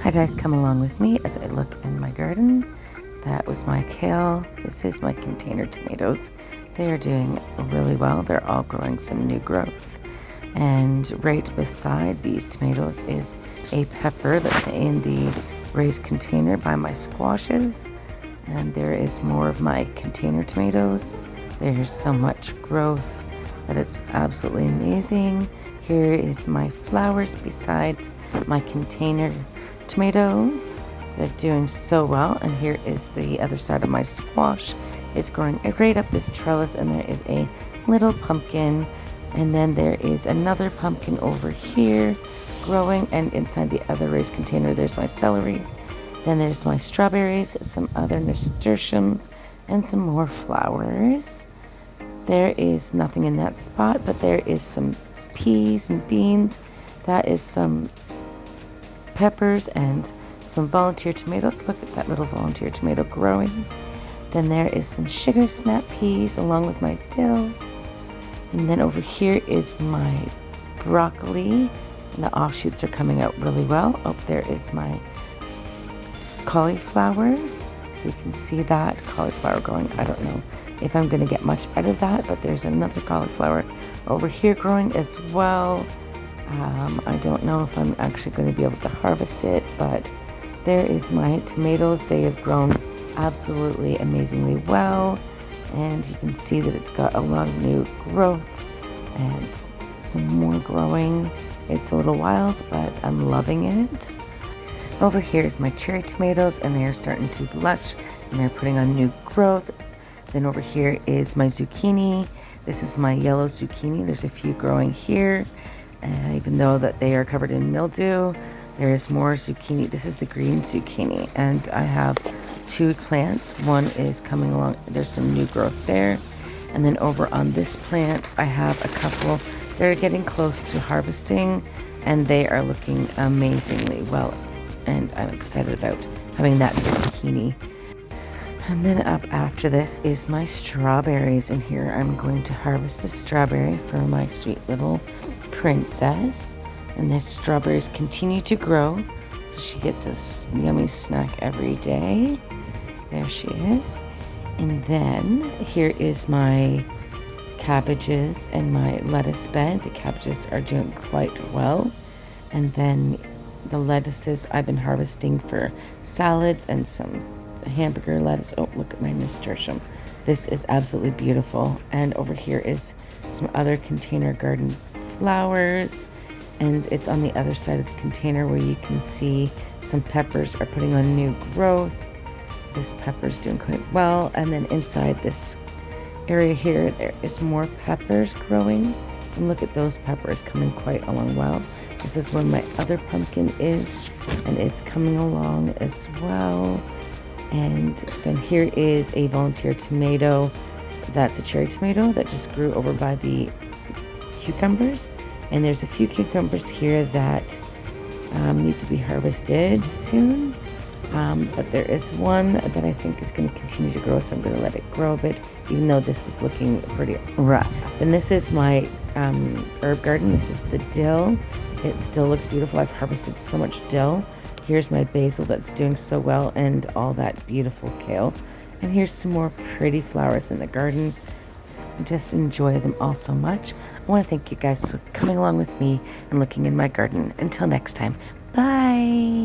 Hi guys, come along with me as I look in my garden. That was my kale. This is my container tomatoes. They are doing really well. They're all growing some new growth. And right beside these tomatoes is a pepper that's in the raised container by my squashes. And there is more of my container tomatoes. There's so much growth that it's absolutely amazing. Here is my flowers besides my container tomatoes. They're doing so well. And here is the other side of my squash. It's growing right up this trellis, and there is a little pumpkin, and then there is another pumpkin over here growing, and inside the other raised container there's my celery. Then there's my strawberries, some other nasturtiums, and some more flowers. There is nothing in that spot, but there is some peas and beans. That is some peppers and some volunteer tomatoes. Look at that little volunteer tomato growing. Then there is some sugar snap peas along with my dill. And then over here is my broccoli, and the offshoots are coming out really well. Oh, there is my cauliflower. You can see that cauliflower growing. I don't know if I'm going to get much out of that, but there's another cauliflower over here growing as well. I don't know if I'm actually going to be able to harvest it, but there is my tomatoes. They have grown absolutely amazingly well, and you can see that it's got a lot of new growth and some more growing. It's a little wild, but I'm loving it. Over here is my cherry tomatoes, and they are starting to blush and they're putting on new growth. Then over here is my zucchini. This is my yellow zucchini. There's a few growing here. Even though that they are covered in mildew, there is more zucchini. This is the green zucchini, and I have two plants. One is coming along. There's some new growth there. And then over on this plant, I have a couple that are getting close to harvesting, and they are looking amazingly well. And I'm excited about having that zucchini. And then up after this is my strawberries, and here I'm going to harvest a strawberry for my sweet little princess. And the strawberries continue to grow, so she gets this yummy snack every day. There she is. And then here is my cabbages and my lettuce bed. The cabbages are doing quite well. And then the lettuces I've been harvesting for salads and some hamburger lettuce. Oh, look at my nasturtium. This is absolutely beautiful. And over here is some other container garden flowers, and it's on the other side of the container where you can see some peppers are putting on new growth. This pepper is doing quite well. And then inside this area here, there is more peppers growing, and look at those peppers coming quite along well. This is where my other pumpkin is, and it's coming along as well. And then here is a volunteer tomato. That's a cherry tomato that just grew over by the cucumbers, and there's a few cucumbers here that need to be harvested soon, but there is one that I think is going to continue to grow, so I'm going to let it grow a bit, even though this is looking pretty rough. And this is my herb garden. This is the dill. It still looks beautiful. I've harvested so much dill. Here's my basil that's doing so well, and all that beautiful kale. And here's some more pretty flowers in the garden. I just enjoy them all so much. I want to thank you guys for coming along with me and looking in my garden. Until next time, bye.